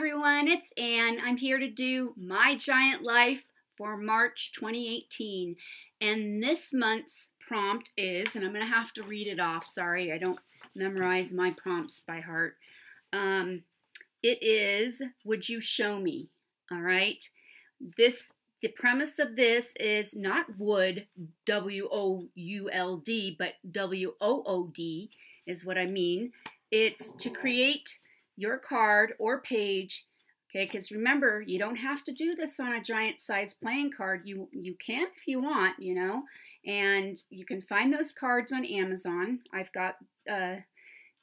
everyone, it's Ann. I'm here to do My Giant Life for March 2018. And this month's prompt is, and I'm going to have to read it off, sorry, I don't memorize my prompts by heart. It is, would you show me? All right. The premise of this is not would, W-O-U-L-D, but W-O-O-D is what I mean. It's to create your card or page, okay, because remember, you don't have to do this on a giant size playing card. You can if you want, you know, and you can find those cards on Amazon. I've got,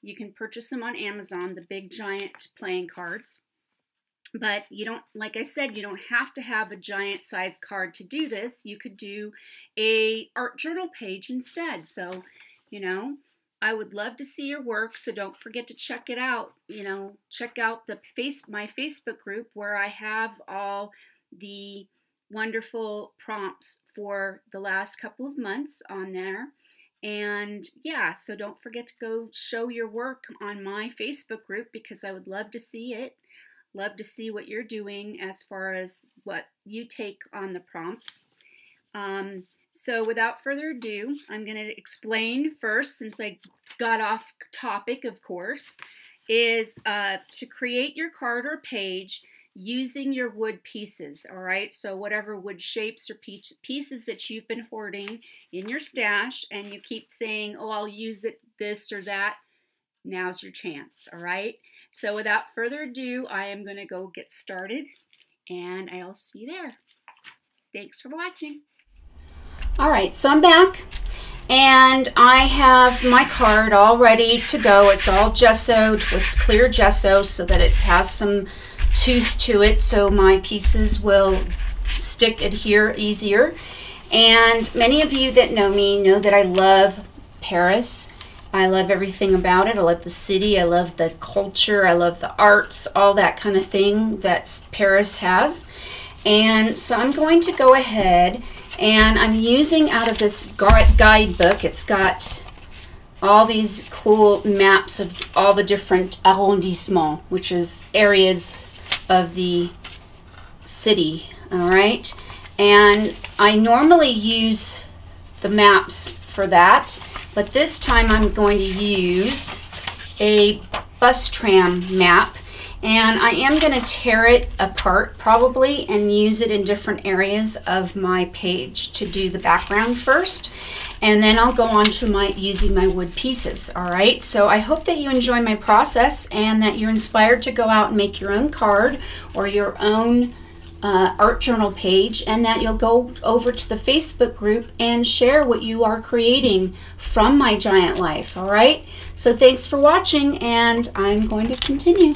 you can purchase them on Amazon, the big giant playing cards. But you don't, like I said, you don't have to have a giant size card to do this. You could do a art journal page instead. So, you know, I would love to see your work, so don't forget to check it out. You know, check out my Facebook group where I have all the wonderful prompts for the last couple of months on there. And yeah, so don't forget to go show your work on my Facebook group because I would love to see it. Love to see what you're doing as far as what you take on the prompts. So without further ado, I'm going to explain first, since I got off topic, of course, is to create your card or page using your wood pieces, all right? So whatever wood shapes or pieces that you've been hoarding in your stash and you keep saying, oh, I'll use it this or that, now's your chance, all right? So without further ado, I am going to go get started and I'll see you there. Thanks for watching. All right, so I'm back and I have my card all ready to go. It's all gessoed with clear gesso so that it has some tooth to it so my pieces will adhere easier. And many of you that know me know that I love Paris. I love everything about it. I love the city. I love the culture. I love the arts, all that kind of thing that Paris has. And so I'm going to go ahead and I'm using out of this guidebook. It's got all these cool maps of all the different arrondissements, which is areas of the city, all right? And I normally use the maps for that, but this time I'm going to use a bus tram map. And I am going to tear it apart probably and use it in different areas of my page to do the background first. And then I'll go on to using my wood pieces, all right? So I hope that you enjoy my process and that you're inspired to go out and make your own card or your own art journal page, and that you'll go over to the Facebook group and share what you are creating from My Giant Life, all right? So thanks for watching and I'm going to continue.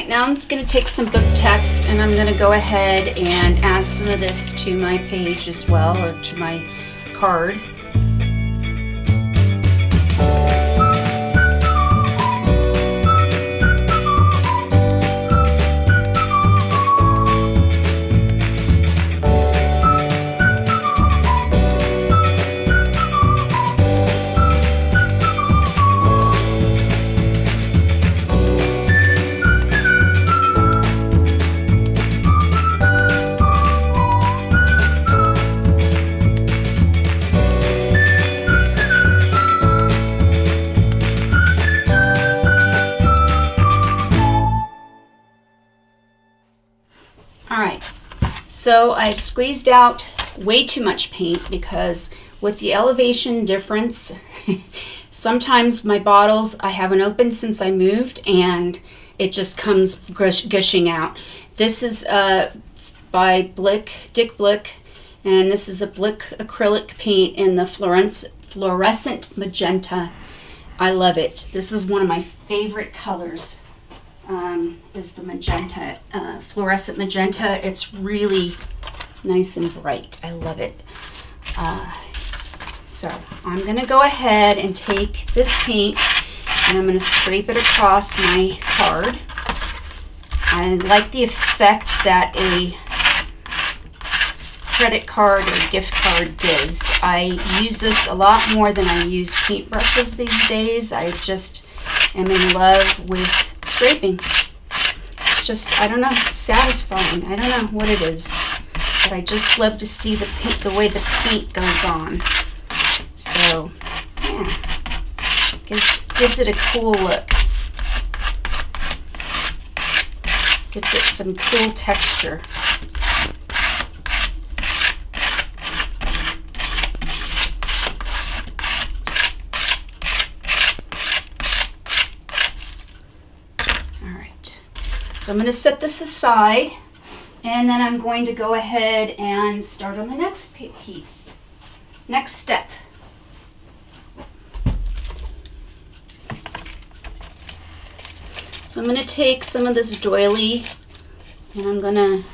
Now I'm just going to take some book text and I'm going to go ahead and add some of this to my page as well, or to my card. All right, so I've squeezed out way too much paint because with the elevation difference, sometimes my bottles I haven't opened since I moved and it just comes gushing out. This is by Dick Blick, and this is a Blick acrylic paint in the fluorescent magenta. I love it. This is one of my favorite colors, is the magenta, fluorescent magenta. It's really nice and bright. I love it. So I'm going to go ahead and take this paint and I'm going to scrape it across my card. I like the effect that a credit card or gift card gives. I use this a lot more than I use paintbrushes these days. I just am in love with scraping. It's just, I don't know, it's satisfying. I don't know what it is, but I just love to see the paint, the way the paint goes on. So, yeah, gives it a cool look. Gives it some cool texture. So I'm going to set this aside, and then I'm going to go ahead and start on the next piece, next step. So I'm going to take some of this doily, and I'm going to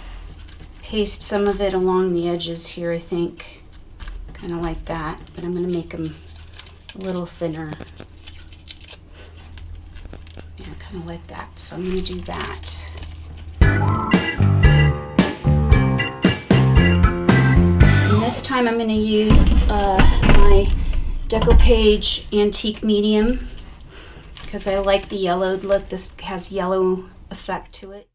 paste some of it along the edges here, I think, kind of like that, but I'm going to make them a little thinner. Yeah, kind of like that. So I'm going to do that. And this time I'm going to use my Decopage Antique Medium because I like the yellowed look. This has yellow effect to it.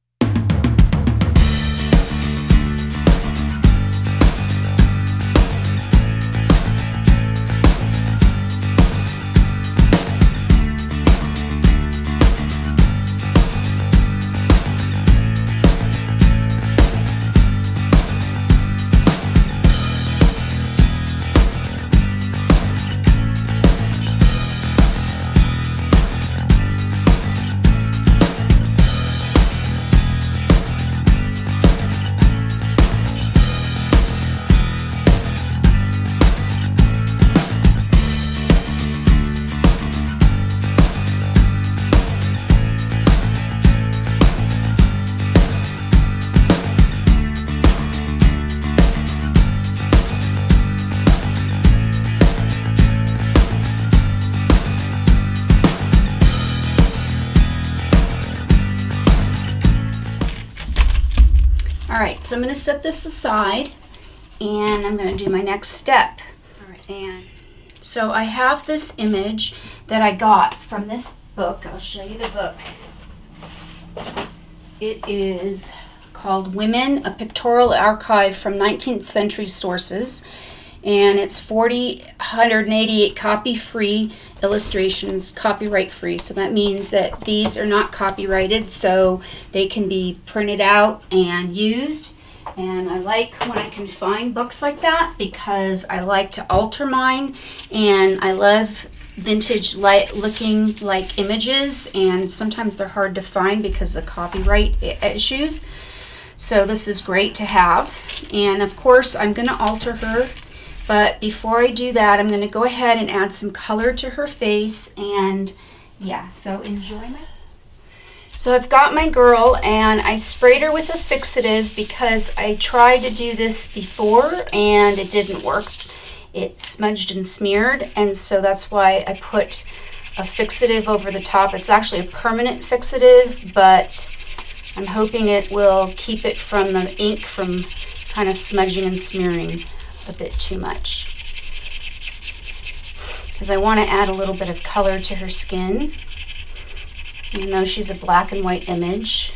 All right, so I'm going to set this aside and I'm going to do my next step. All right, and so I have this image that I got from this book. I'll show you the book. It is called Women, a Pictorial Archive from 19th Century Sources, and it's 188 copy-free illustrations, copyright-free. So that means that these are not copyrighted, so they can be printed out and used. And I like when I can find books like that because I like to alter mine, and I love vintage looking like images, and sometimes they're hard to find because of copyright issues. So this is great to have. And of course I'm going to alter her. But before I do that, I'm going to go ahead and add some color to her face, and yeah, so enjoy my... So I've got my girl, and I sprayed her with a fixative because I tried to do this before and it didn't work. It smudged and smeared, and so that's why I put a fixative over the top. It's actually a permanent fixative, but I'm hoping it will keep it from the ink from kind of smudging and smearing a bit too much, because I want to add a little bit of color to her skin, even though she's a black and white image.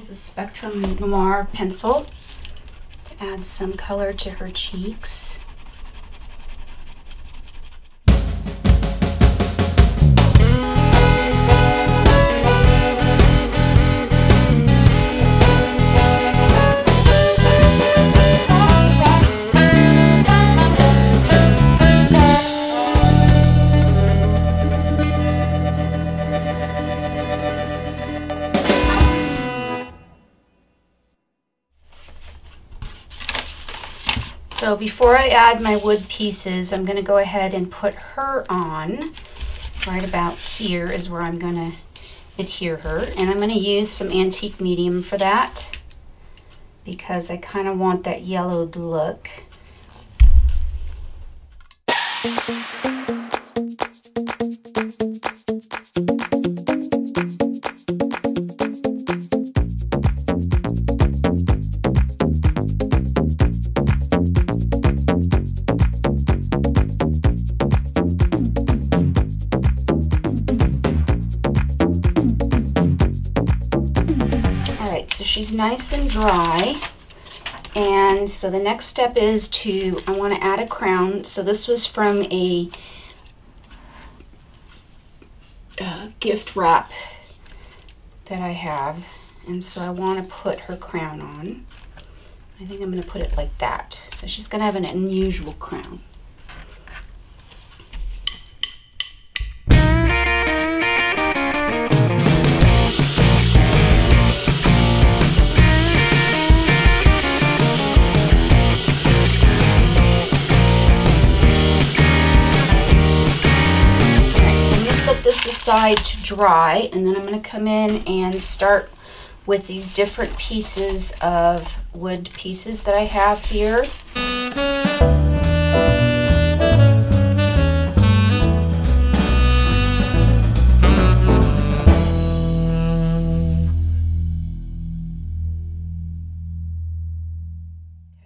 use a Spectrum Noir pencil to add some color to her cheeks. So before I add my wood pieces, I'm going to go ahead and put her on. Right about here is where I'm going to adhere her. And I'm going to use some antique medium for that because I kind of want that yellowed look. She's nice and dry, and so the next step is I want to add a crown. So this was from a gift wrap that I have, and so I want to put her crown on. I think I'm going to put it like that. So she's going to have an unusual crown. Aside to dry, and then I'm going to come in and start with these different pieces of wood pieces that I have here.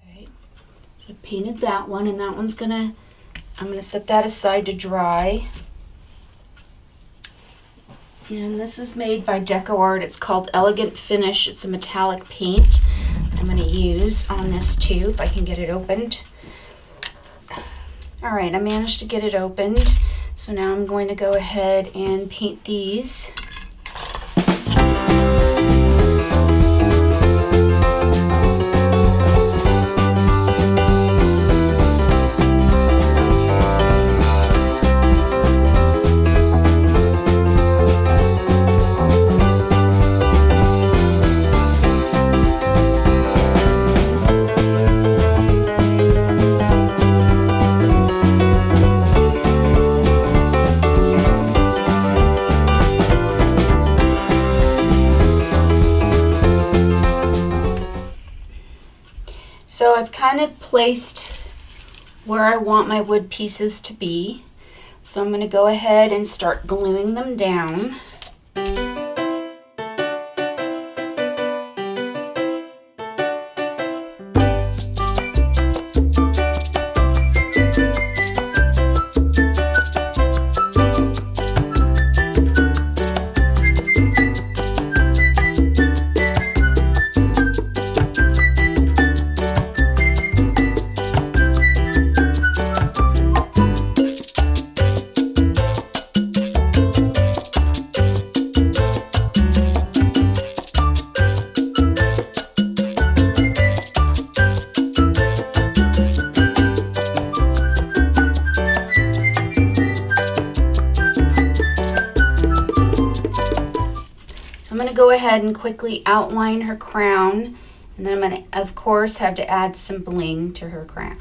Okay, so I painted that one, and that one's I'm gonna set that aside to dry. And this is made by Deco Art. It's called Elegant Finish. It's a metallic paint I'm going to use on this too, if I can get it opened. All right, I managed to get it opened. So now I'm going to go ahead and paint these. So I've kind of placed where I want my wood pieces to be. So I'm going to go ahead and start gluing them down. Go ahead and quickly outline her crown, and then I'm going to, of course, have to add some bling to her crown.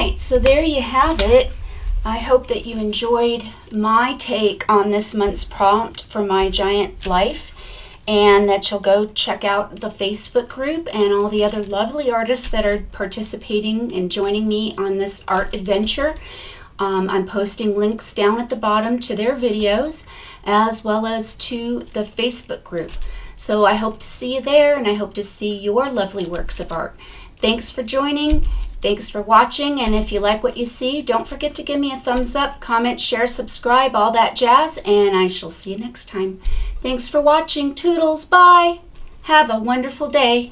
right, so there you have it. I hope that you enjoyed my take on this month's prompt for my giant life, and that you'll go check out the Facebook group and all the other lovely artists that are participating and joining me on this art adventure. I'm posting links down at the bottom to their videos as well as to the Facebook group. So I hope to see you there, and I hope to see your lovely works of art. Thanks for joining. Thanks for watching, and if you like what you see, don't forget to give me a thumbs up, comment, share, subscribe, all that jazz, and I shall see you next time. Thanks for watching. Toodles. Bye. Have a wonderful day.